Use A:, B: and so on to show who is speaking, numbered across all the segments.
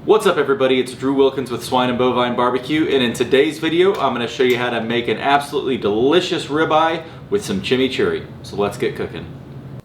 A: What's up everybody, it's Drew Wilkins with Swine Bovine Barbecue, and in today's video I'm going to show you how to make an absolutely delicious ribeye with some chimichurri. So let's get cooking.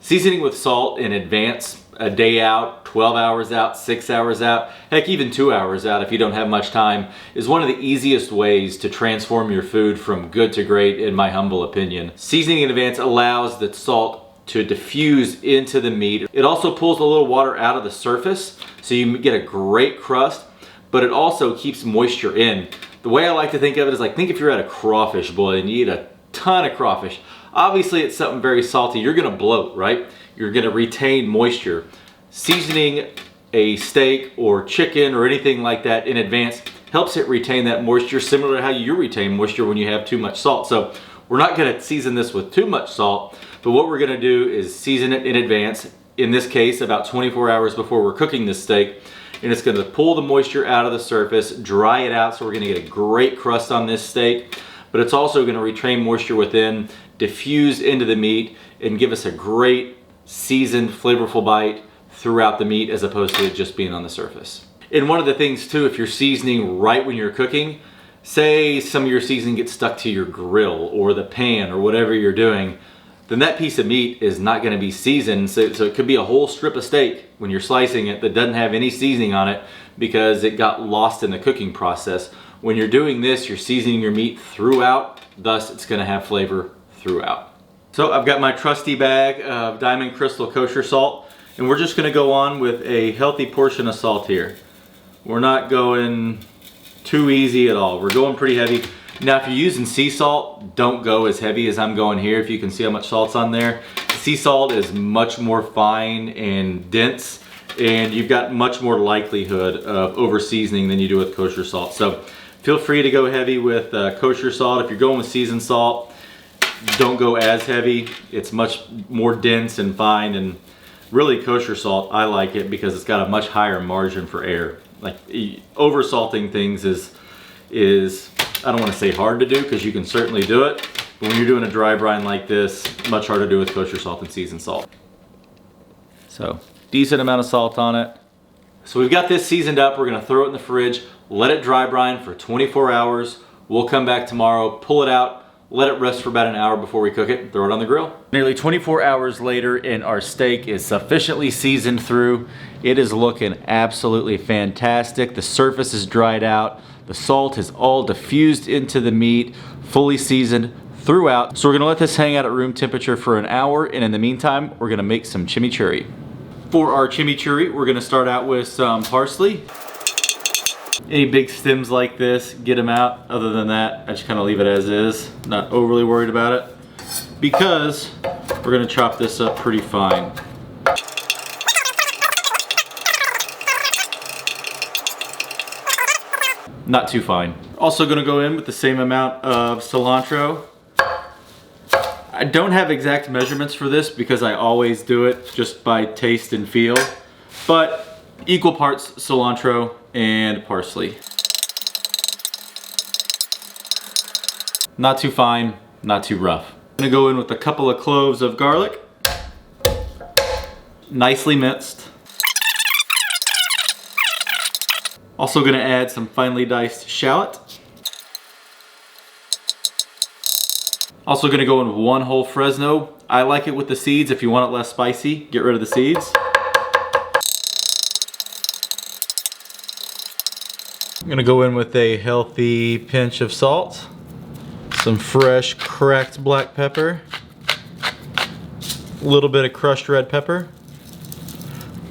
A: Seasoning with salt in advance, a day out, 12 hours out, 6 hours out, heck even 2 hours out if you don't have much time, is one of the easiest ways to transform your food from good to great in my humble opinion. Seasoning in advance allows the salt to diffuse into the meat. It also pulls a little water out of the surface so you get a great crust, but it also keeps moisture in. The way I like to think of it is like, think if you're at a crawfish boil and you eat a ton of crawfish. Obviously it's something very salty, you're gonna bloat, right? You're gonna retain moisture. Seasoning a steak or chicken or anything like that in advance helps it retain that moisture, similar to how you retain moisture when you have too much salt. So we're not gonna season this with too much salt, but what we're gonna do is season it in advance, in this case about 24 hours before we're cooking this steak, and it's gonna pull the moisture out of the surface, dry it out, so we're gonna get a great crust on this steak, but it's also gonna retain moisture within, diffuse into the meat, and give us a great seasoned, flavorful bite throughout the meat as opposed to it just being on the surface. And one of the things too, if you're seasoning right when you're cooking, say some of your seasoning gets stuck to your grill or the pan or whatever you're doing, then that piece of meat is not going to be seasoned. So it could be a whole strip of steak when you're slicing it that doesn't have any seasoning on it because it got lost in the cooking process. When you're doing this, you're seasoning your meat throughout, thus it's going to have flavor throughout. So I've got my trusty bag of Diamond Crystal kosher salt, and we're just going to go on with a healthy portion of salt here. We're not going too easy at all. We're going pretty heavy. Now if you're using sea salt, don't go as heavy as I'm going here. If you can see how much salt's on there. Sea salt is much more fine and dense, and you've got much more likelihood of over seasoning than you do with kosher salt. So feel free to go heavy with kosher salt. If you're going with seasoned salt, don't go as heavy. It's much more dense and fine, and really kosher salt, I like it because it's got a much higher margin for error. Like over salting things is I don't want to say hard to do because you can certainly do it, but when you're doing a dry brine like this, much harder to do with kosher salt than seasoned salt. So decent amount of salt on it. So we've got this seasoned up. We're going to throw it in the fridge, let it dry brine for 24 hours. We'll come back tomorrow, pull it out, let it rest for about an hour before we cook it, throw it on the grill. Nearly 24 hours later, and our steak is sufficiently seasoned through. It is looking absolutely fantastic. The surface is dried out. The salt is all diffused into the meat, fully seasoned throughout. So we're gonna let this hang out at room temperature for an hour, and in the meantime, we're gonna make some chimichurri. For our chimichurri, we're gonna start out with some parsley. Any big stems like this, get them out. Other than that, I just kind of leave it as is. Not overly worried about it because we're gonna chop this up pretty fine. Not too fine. Also gonna go in with the same amount of cilantro. I don't have exact measurements for this because I always do it just by taste and feel, but equal parts cilantro and parsley. Not too fine, not too rough. I'm gonna go in with a couple of cloves of garlic, nicely minced. Also gonna add some finely diced shallot. Also gonna go in one whole Fresno. I like it with the seeds. If you want it less spicy, get rid of the seeds. I'm gonna go in with a healthy pinch of salt, some fresh cracked black pepper, a little bit of crushed red pepper,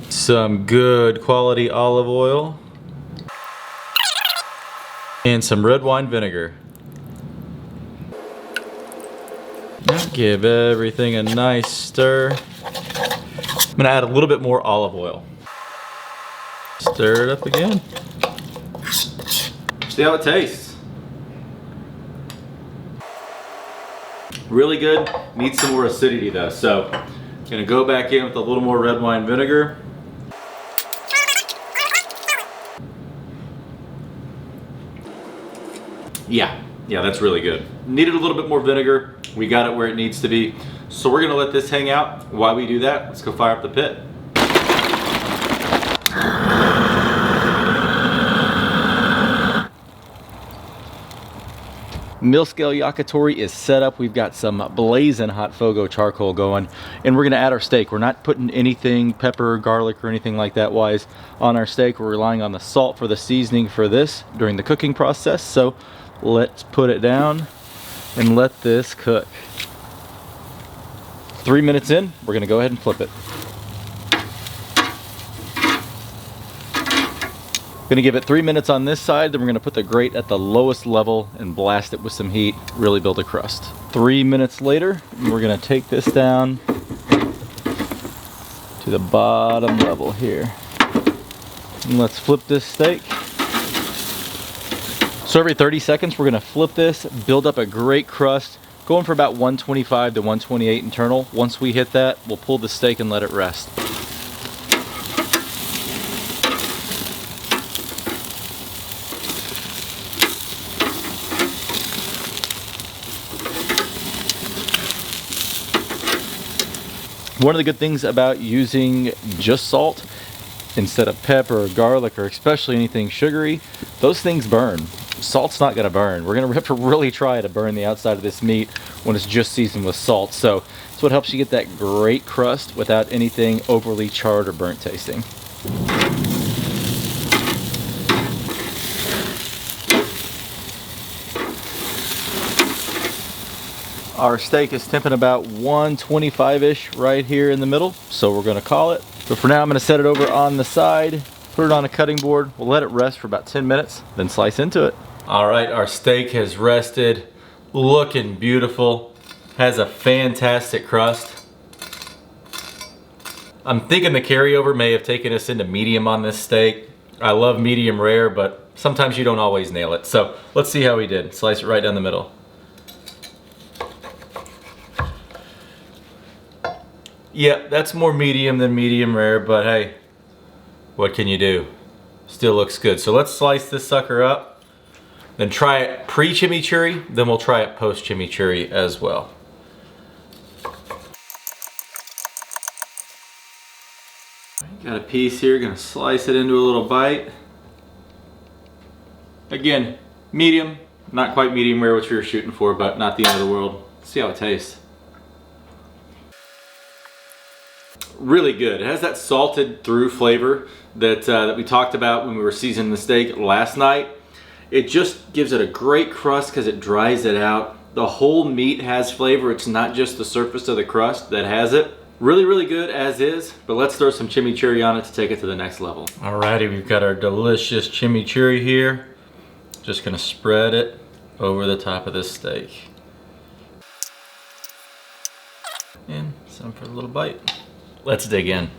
A: some good quality olive oil, and some red wine vinegar. Now give everything a nice stir. I'm gonna add a little bit more olive oil. Stir it up again. See how it tastes. Really good, needs some more acidity though. So I'm gonna go back in with a little more red wine vinegar. Yeah, that's really good. Needed a little bit more vinegar. We got it where it needs to be. So we're gonna let this hang out. While we do that, let's go fire up the pit. Mill scale yakitori is set up. We've got some blazing hot Fogo charcoal going, and we're gonna add our steak. We're not putting anything, pepper, garlic, or anything like that wise on our steak. We're relying on the salt for the seasoning for this during the cooking process. So let's put it down and let this cook. 3 minutes in, we're gonna go ahead and flip it. Gonna give it 3 minutes on this side, then we're gonna put the grate at the lowest level and blast it with some heat, really build a crust. 3 minutes later, we're gonna take this down to the bottom level here. And let's flip this steak. So every 30 seconds, we're gonna flip this, build up a great crust, going for about 125 to 128 internal. Once we hit that, we'll pull the steak and let it rest. One of the good things about using just salt instead of pepper or garlic, or especially anything sugary, those things burn. Salt's not gonna burn. We're gonna have to really try to burn the outside of this meat when it's just seasoned with salt. So it's what helps you get that great crust without anything overly charred or burnt tasting. Our steak is temping about 125-ish right here in the middle, so we're gonna call it. But for now, I'm gonna set it over on the side, put it on a cutting board. We'll let it rest for about 10 minutes, then slice into it. All right, our steak has rested, looking beautiful, has a fantastic crust. I'm thinking the carryover may have taken us into medium on this steak. I love medium rare, but sometimes you don't always nail it. So let's see how we did. Slice it right down the middle. Yeah, that's more medium than medium rare, but hey, what can you do? Still looks good. So let's slice this sucker up, then try it pre-chimichurri, then we'll try it post-chimichurri as well. Got a piece here, gonna slice it into a little bite. Again, medium, not quite medium rare, which we were shooting for, but not the end of the world. Let's see how it tastes. Really good. It has that salted through flavor that we talked about when we were seasoning the steak last night. It just gives it a great crust because it dries it out. The whole meat has flavor. It's not just the surface of the crust that has it. Really, really good as is, but let's throw some chimichurri on it to take it to the next level. Alrighty, we've got our delicious chimichurri here. Just gonna spread it over the top of this steak. And some for a little bite. Let's dig in.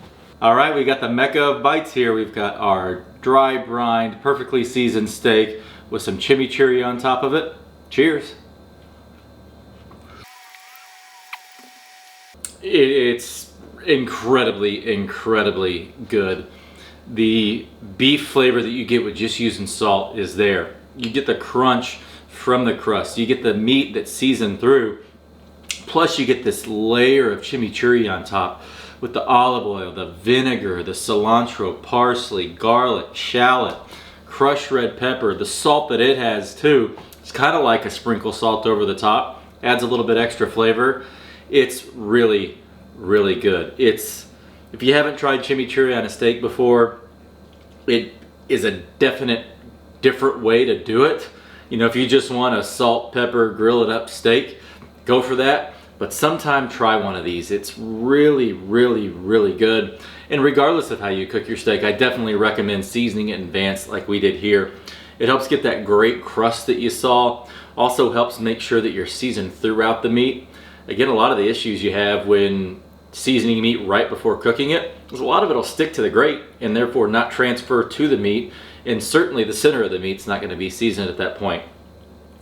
A: All right, we got the mecca of bites here. We've got our dry brined, perfectly seasoned steak with some chimichurri on top of it. Cheers. It's incredibly, incredibly good. The beef flavor that you get with just using salt is there. You get the crunch from the crust. You get the meat that's seasoned through. Plus you get this layer of chimichurri on top, with the olive oil, the vinegar, the cilantro, parsley, garlic, shallot, crushed red pepper, the salt that it has too. It's kind of like a sprinkle salt over the top. Adds a little bit extra flavor. It's really, really good. If you haven't tried chimichurri on a steak before, it is a definite different way to do it. You know, if you just want a salt, pepper, grill it up steak, go for that. But sometime try one of these. It's really, really, really good. And regardless of how you cook your steak, I definitely recommend seasoning it in advance like we did here. It helps get that great crust that you saw. Also helps make sure that you're seasoned throughout the meat. Again, a lot of the issues you have when seasoning meat right before cooking it, is a lot of it will stick to the grate and therefore not transfer to the meat. And certainly the center of the meat's not going to be seasoned at that point.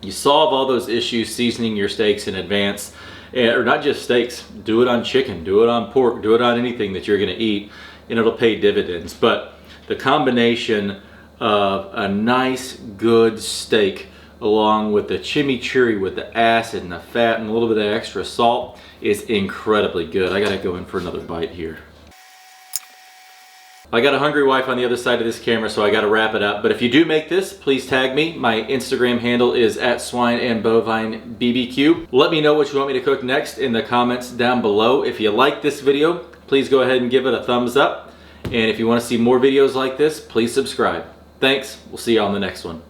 A: You solve all those issues seasoning your steaks in advance. Or not just steaks, do it on chicken, do it on pork, do it on anything that you're gonna eat, and it'll pay dividends. But the combination of a nice, good steak along with the chimichurri with the acid and the fat and a little bit of extra salt is incredibly good. I gotta go in for another bite here. I got a hungry wife on the other side of this camera, so I got to wrap it up. But if you do make this, please tag me. My Instagram handle is @SwineandBovineBBQ. Let me know what you want me to cook next in the comments down below. If you like this video, please go ahead and give it a thumbs up. And if you want to see more videos like this, please subscribe. Thanks. We'll see you on the next one.